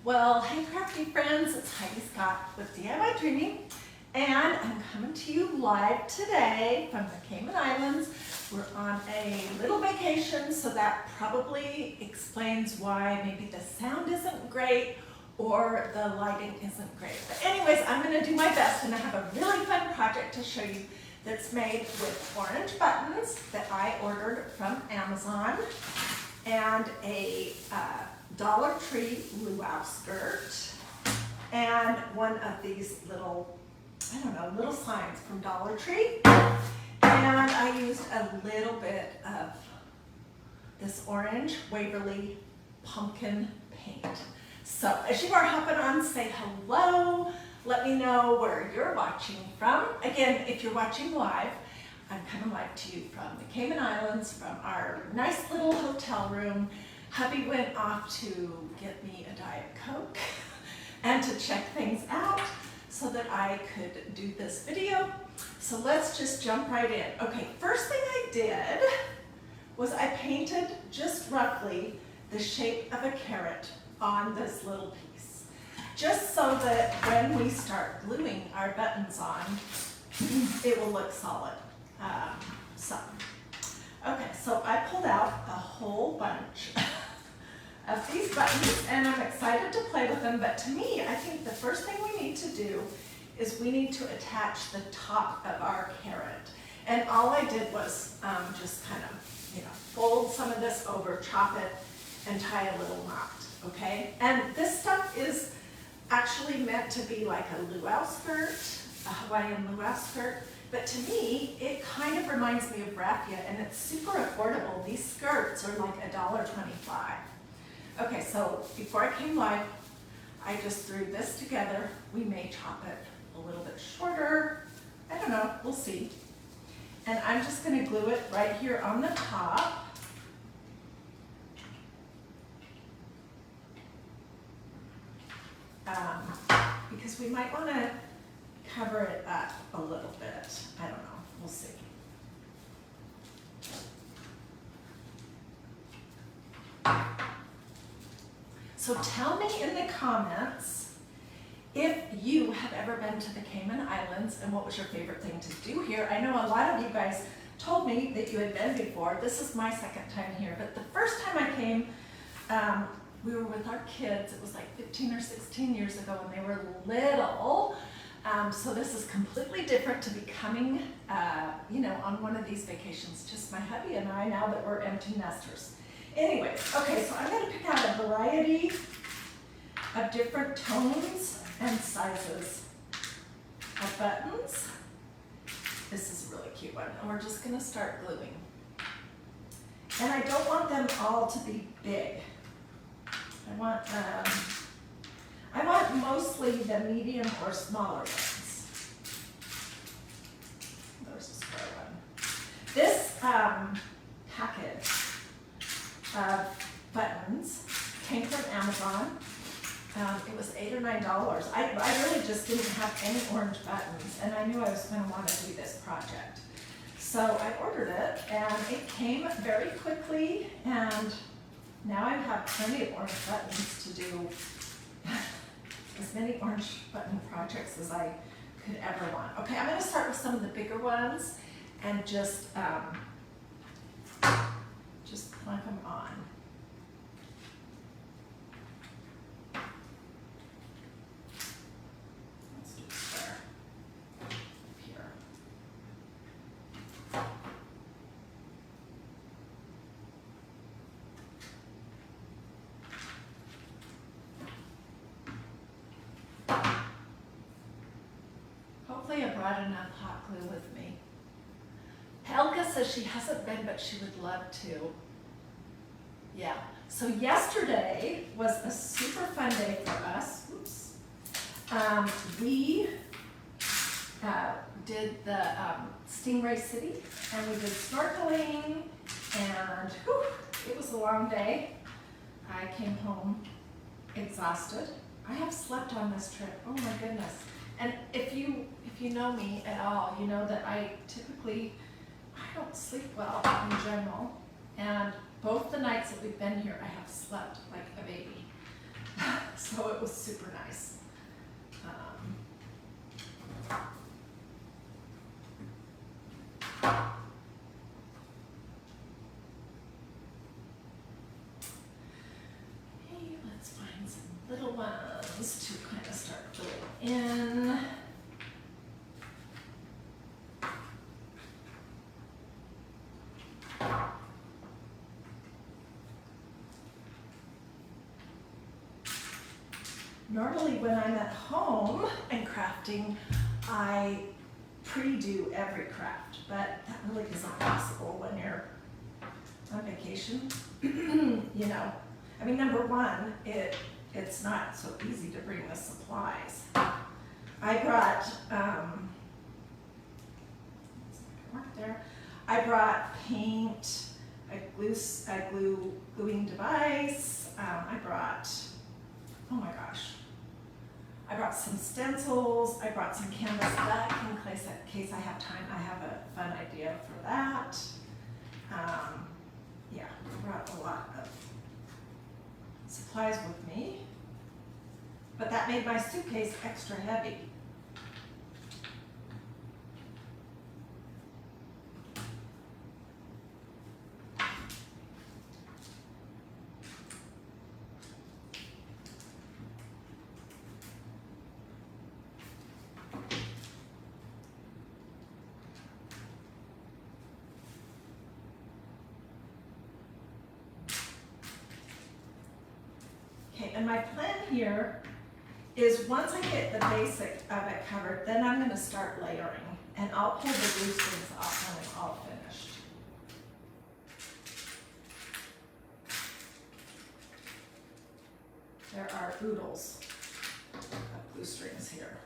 Well, hey crafty friends, it's Heidi Scott with DIY Dreaming, and I'm coming to you live today from the Cayman Islands. We're on a little vacation, so that probably explains why maybe the sound isn't great or the lighting isn't great. But anyways, I'm gonna do my best, and I have a really fun project to show you that's made with orange buttons that I ordered from Amazon and a Dollar Tree luau skirt and one of these little, I don't know, little signs from Dollar Tree. And I used a little bit of this orange Waverly pumpkin paint. So as you are hopping on, say hello. Let me know where you're watching from. Again, if you're watching live, I'm coming live to you from the Cayman Islands, from our nice little hotel room. Hubby went off to get me a Diet Coke and to check things out so that I could do this video. So let's just jump right in. Okay, first thing I did was I painted just roughly the shape of a carrot on this little piece, just so that when we start gluing our buttons on, it will look solid. Okay, so I pulled out a whole bunch of these buttons, and I'm excited to play with them, but to me, I think the first thing we need to do is we need to attach the top of our carrot. And all I did was just kind of, fold some of this over, chop it, and tie a little knot, okay? And this stuff is actually meant to be like a luau skirt, a Hawaiian luau skirt, but to me, it kind of reminds me of raffia, and it's super affordable. These skirts are like $1.25. Okay, so before I came live, I just threw this together. We may chop it a little bit shorter. I don't know, we'll see. And I'm just gonna glue it right here on the top. Because we might wanna cover it up a little bit. I don't know, we'll see. So tell me in the comments if you have ever been to the Cayman Islands and what was your favorite thing to do here. I know a lot of you guys told me that you had been before. This is my second time here, but the first time I came, we were with our kids. It was like 15 or 16 years ago, and they were little. So this is completely different to be coming, on one of these vacations. Just my hubby and I, now that we're empty nesters. Anyways, okay, so I'm gonna pick out a variety of different tones and sizes of buttons. This is a really cute one, and we're just gonna start gluing. And I don't want them all to be big. I want mostly the medium or smaller ones. There's a square one. This package of buttons came from Amazon. It was $8 or $9. I really just didn't have any orange buttons, and I knew I was going to want to do this project. So I ordered it, and it came very quickly, and now I have plenty of orange buttons to do as many orange button projects as I could ever want. Okay, I'm going to start with some of the bigger ones and just plunk them on. Let's do square here. Hopefully I brought enough hot glue with me. Helga says she hasn't been, but she would love to. Yeah, so yesterday was a super fun day for us. Oops. We did the Stingray City, and we did snorkeling, and it was a long day. I came home exhausted. I have slept on this trip, oh my goodness. And if you know me at all, you know that I don't sleep well in general, and both the nights that we've been here, I have slept like a baby. So it was super nice. Okay, let's find some little ones to kind of start filling in. Normally when I'm at home and crafting, I pre-do every craft, but that really isn't possible when you're on vacation. You know, I mean, number one, it's not so easy to bring the supplies. I brought, I brought paint, a gluing device, I brought, oh my gosh, I brought some stencils, I brought some canvas back in case I have time. I have a fun idea for that. Yeah, I brought a lot of supplies with me, but that made my suitcase extra heavy. Okay, and my plan here is once I get the basic of it covered, then I'm going to start layering, and I'll pull the glue strings off when I'm all finished. There are oodles of glue strings here.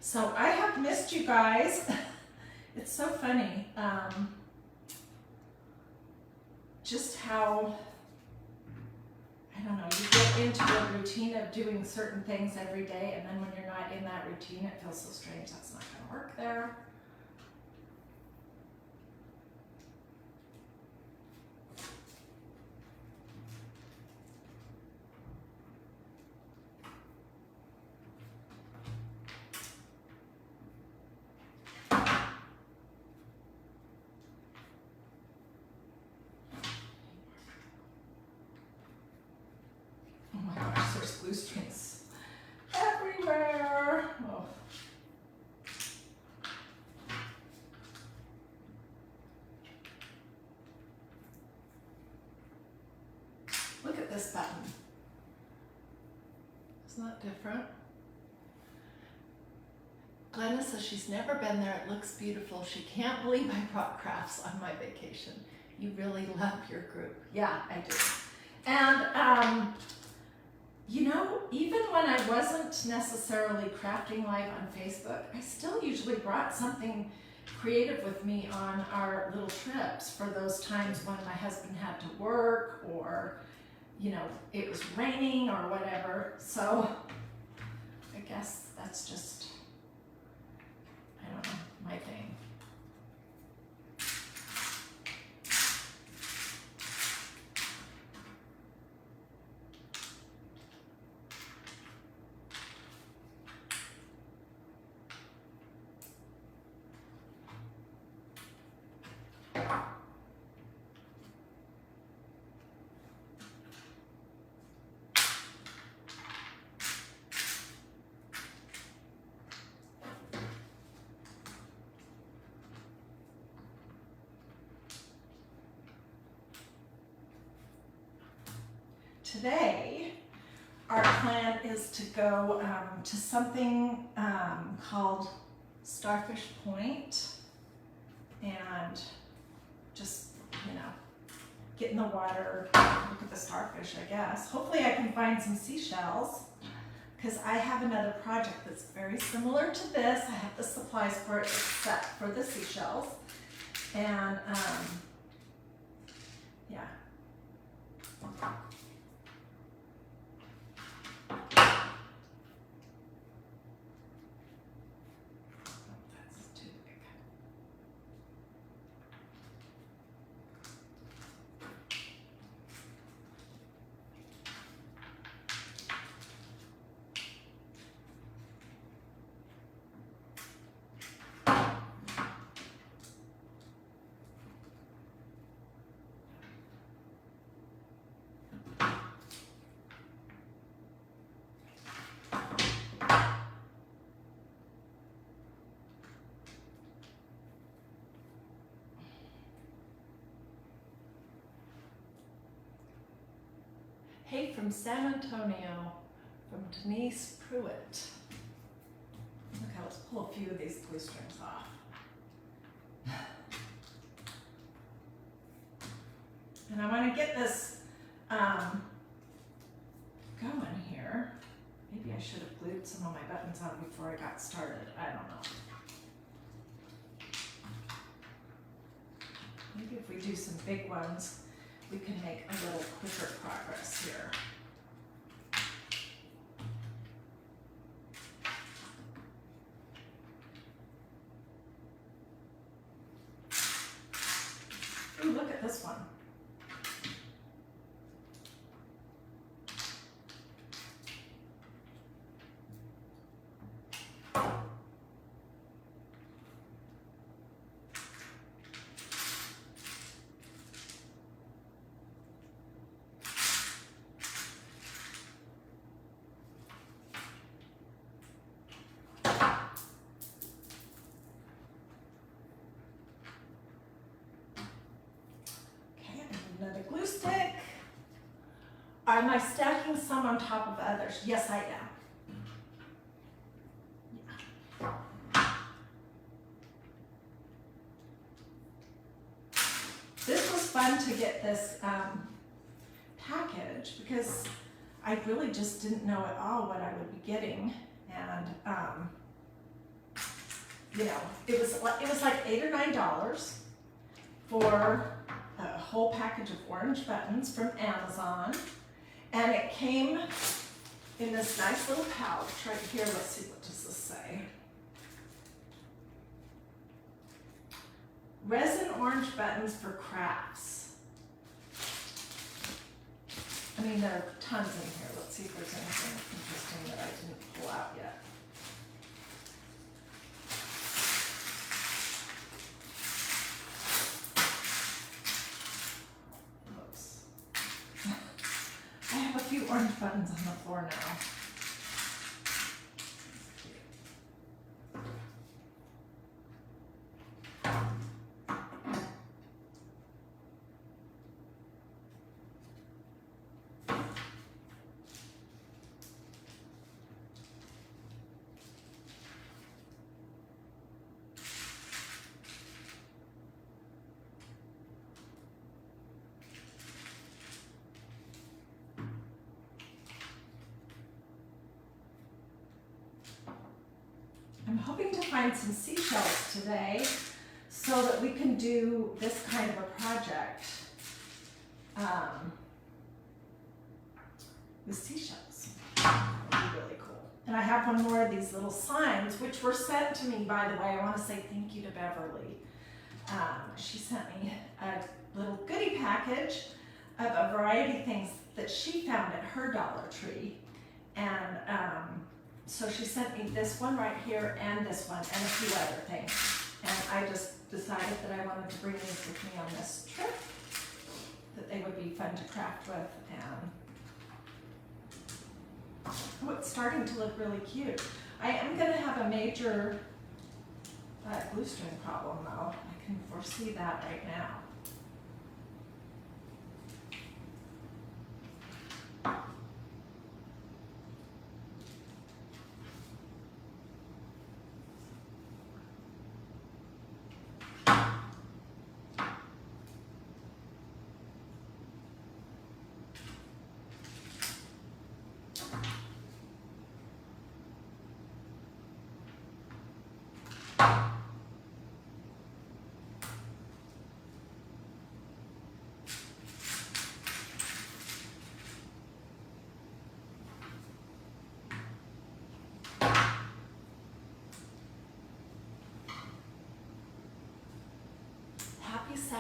So I have missed you guys. It's so funny, just how, I don't know, you get into a routine of doing certain things every day, and then when you're not in that routine, it feels so strange. That's not gonna work there. There's glue strings everywhere. Oh. Look at this button. Isn't that different? Glenna says she's never been there. It looks beautiful. She can't believe I brought crafts on my vacation. You really love your group. Yeah, I do. And you know, even when I wasn't necessarily crafting live on Facebook, I still usually brought something creative with me on our little trips for those times when my husband had to work, or, you know, it was raining or whatever. So I guess that's just, I don't know, my thing. Today, our plan is to go to something called Starfish Point, and just, you know, get in the water, look at the starfish, I guess. Hopefully I can find some seashells, because I have another project that's very similar to this. I have the supplies for it except for the seashells. And yeah, That's too big. Hey from San Antonio, from Denise Pruitt. Okay, let's pull a few of these glue strings off. And I want to get this going here. Maybe I should have glued some of my buttons on before I got started. I don't know. Maybe if we do some big ones, we can make a little quicker progress here. Ooh, look at this one. Another glue stick. Am I stacking some on top of others? Yes, I am. Yeah. This was fun to get this package because I really just didn't know at all what I would be getting, and you know, it was like $8 or $9 for a whole package of orange buttons from Amazon, and it came in this nice little pouch right here. Let's see, what does this say? Resin orange buttons for crafts. I mean, there are tons in here. Let's see if there's anything interesting that I didn't pull out yet. Orange buttons on the floor now. I'm hoping to find some seashells today so that we can do this kind of a project with seashells. That'd be really cool. And I have one more of these little signs, which were sent to me, by the way. I want to say thank you to Beverly. She sent me a little goodie package of a variety of things that she found at her Dollar Tree. And so she sent me this one right here and this one and a few other things. And I just decided that I wanted to bring these with me on this trip, that they would be fun to craft with. And oh, it's starting to look really cute. I am going to have a major glue string problem though. I can foresee that right now.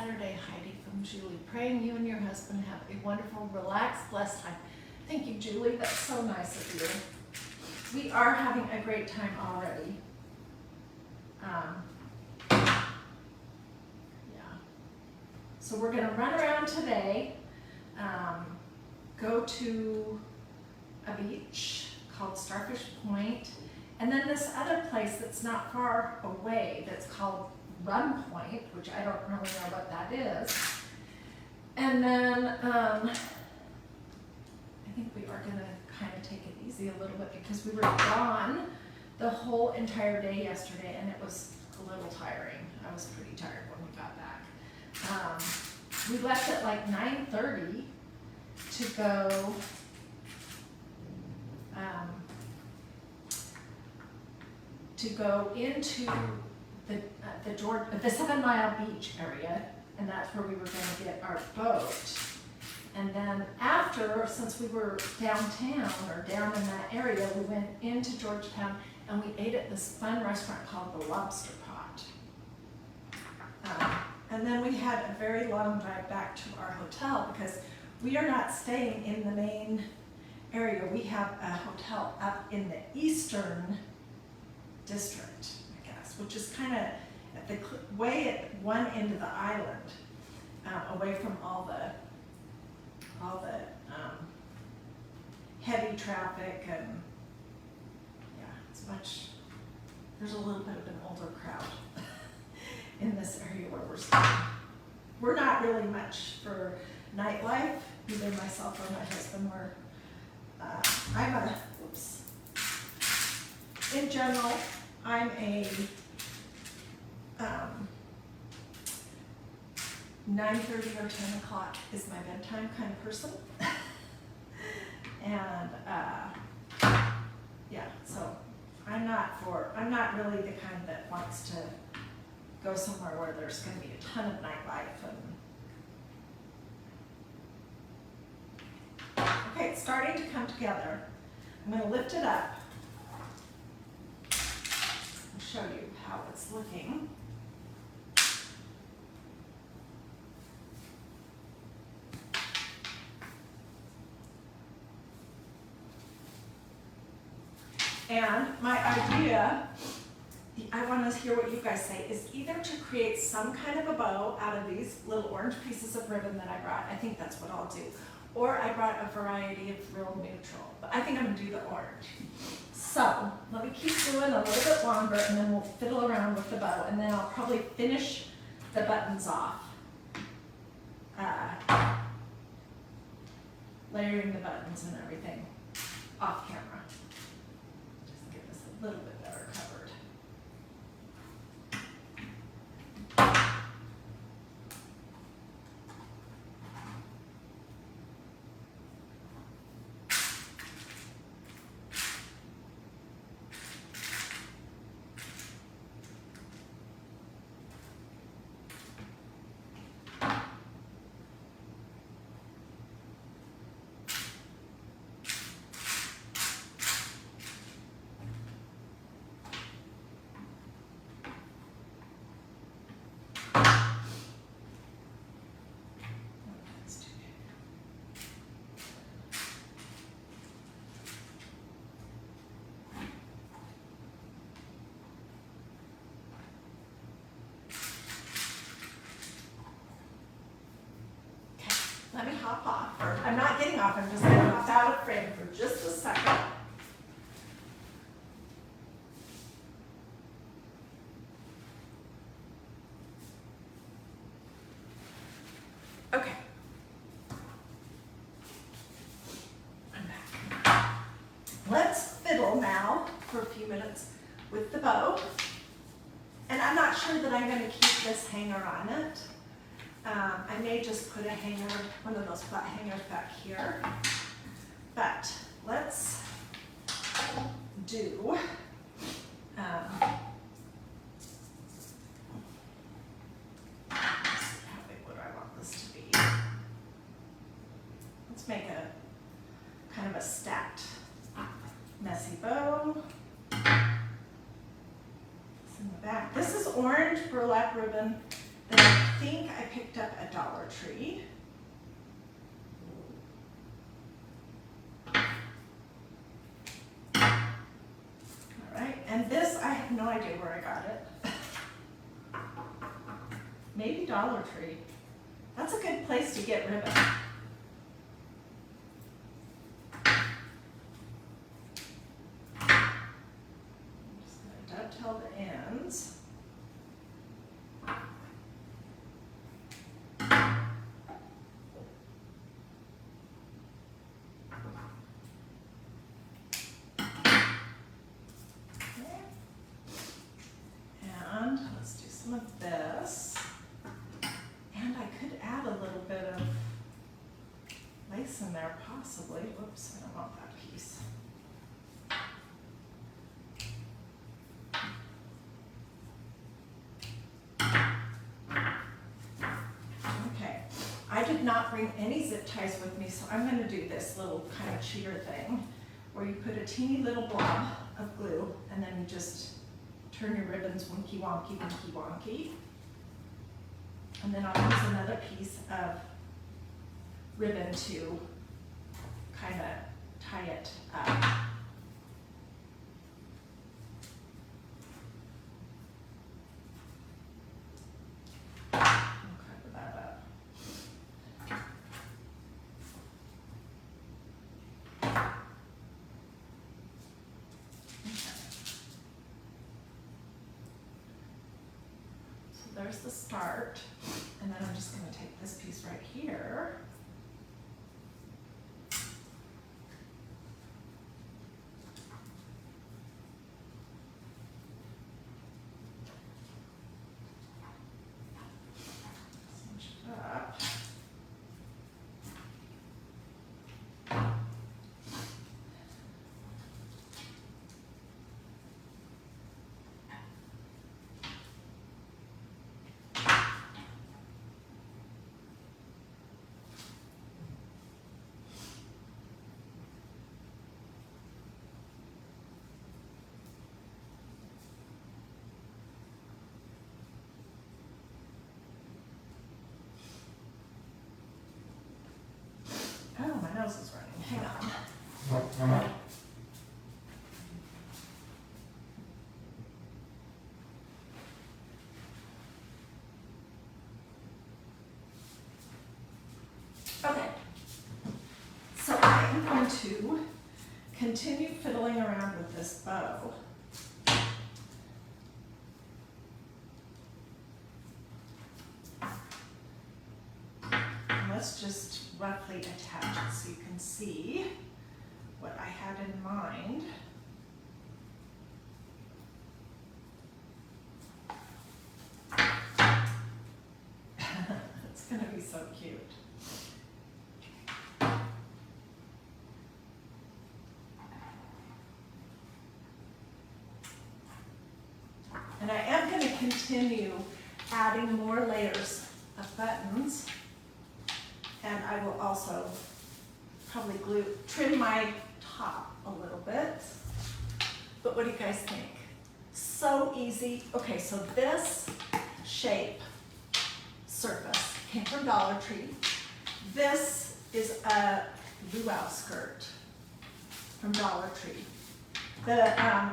Saturday, Heidi from Julie. Praying you and your husband have a wonderful, relaxed, blessed time. Thank you, Julie. That's so nice of you. We are having a great time already. Yeah. So we're going to run around today, go to a beach called Starfish Point, and then this other place that's not far away that's called Run Point, which I don't really know what that is. And then I think we are going to kind of take it easy a little bit because we were gone the whole entire day yesterday, and it was a little tiring. I was pretty tired when we got back. We left at like 9:30 to go into the 7 Mile Beach area, and that's where we were going to get our boat. And then after, since we were downtown or down in that area, we went into Georgetown and we ate at this fun restaurant called the Lobster Pot. And then we had a very long drive back to our hotel because we are not staying in the main area. We have a hotel up in the eastern district, I guess, which is kind of at the way at one end of the island, away from all the heavy traffic, and yeah, it's much. There's a little bit of an older crowd in this area where we're staying. We're not really much for nightlife, either myself or my husband. In general, I'm a 9:30 or 10 o'clock is my bedtime kind of person. And yeah, so I'm not really the kind that wants to go somewhere where there's going to be a ton of nightlife. Okay, it's starting to come together. I'm going to lift it up and show you how it's looking. And my idea, I want to hear what you guys say, is either to create some kind of a bow out of these little orange pieces of ribbon that I brought. I think that's what I'll do. Or I brought a variety of real neutral, but I think I'm going to do the orange. So let me keep doing a little bit longer, and then we'll fiddle around with the bow, and then I'll probably finish the buttons off. Layering the buttons and everything off camera. Just get this a little bit better covered. Let me hop off, or I'm not getting off, I'm just going to hop out of frame for just a second. Okay. I'm back. Let's fiddle now for a few minutes with the bow. And I'm not sure that I'm going to keep this hanger on it. I may just put a hanger, one of those flat hangers back here, but let's do, how big would I want this to be? Let's make a kind of a stacked messy bow. It's in the back. This is orange burlap ribbon that I think I picked up at Dollar Tree. All right, and this, I have no idea where I got it. Maybe Dollar Tree. That's a good place to get ribbon. Dovetail the ends. Okay. And let's do some of this. And I could add a little bit of lace in there possibly. Whoops, I don't want that piece. I did not bring any zip ties with me, so I'm going to do this little kind of cheater thing where you put a teeny little blob of glue and then you just turn your ribbons wonky wonky wonky wonky. And then I'll use another piece of ribbon to kind of tie it up. There's the start, and then I'm just going to take this piece right here. Cinch it up. Oh, my nose is running. Hang on. Okay. So I'm going to continue fiddling around with this bow. Let's just roughly attach it so you can see what I had in mind. It's going to be so cute. And I am going to continue adding more layers of buttons. And I will also probably trim my top a little bit. But what do you guys think? So easy. Okay, so this shape surface came from Dollar Tree. This is a luau skirt from Dollar Tree. The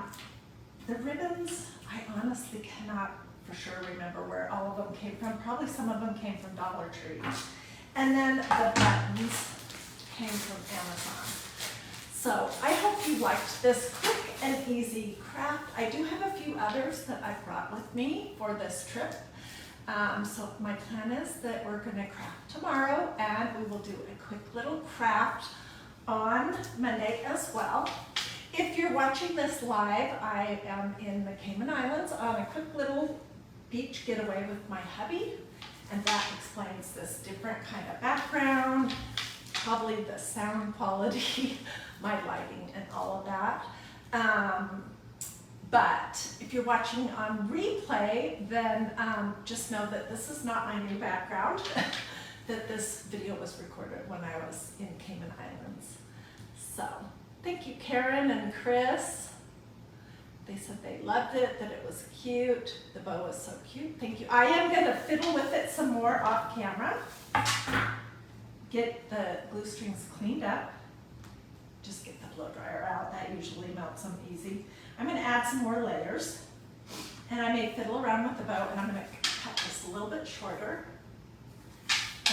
ribbons, I honestly cannot for sure remember where all of them came from. Probably some of them came from Dollar Tree. And then the buttons came from Amazon. So I hope you liked this quick and easy craft. I do have a few others that I brought with me for this trip. So my plan is that we're going to craft tomorrow, and we will do a quick little craft on Monday as well. If you're watching this live, I am in the Cayman Islands on a quick little beach getaway with my hubby. And that explains this different kind of background, probably the sound quality, my lighting and all of that. But if you're watching on replay, then just know that this is not my new background, that this video was recorded when I was in Cayman Islands. So thank you, Karen and Chris. They said they loved it, that it was cute. The bow was so cute. Thank you. I am going to fiddle with it some more off camera. Get the glue strings cleaned up. Just get the blow dryer out. That usually melts them easy. I'm going to add some more layers. And I may fiddle around with the bow, and I'm going to cut this a little bit shorter.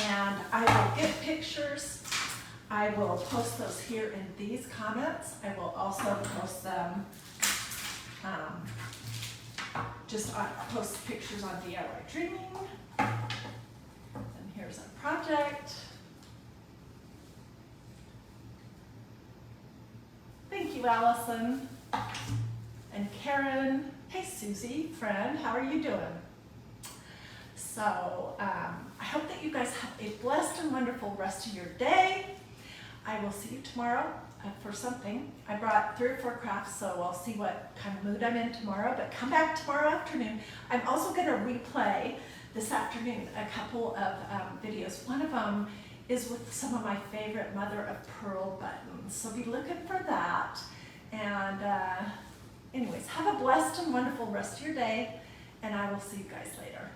And I will get pictures. I will post those here in these comments. I will also post them, post pictures on DIY Dreaming. And here's our project. Thank you, Allison. And Karen. Hey, Susie, friend, how are you doing? So, I hope that you guys have a blessed and wonderful rest of your day. I will see you tomorrow for something. I brought 3 or 4 crafts, so I'll see what kind of mood I'm in tomorrow, but come back tomorrow afternoon. I'm also going to replay this afternoon a couple of videos. One of them is with some of my favorite mother of pearl buttons, so be looking for that. And anyways, have a blessed and wonderful rest of your day, and I will see you guys later.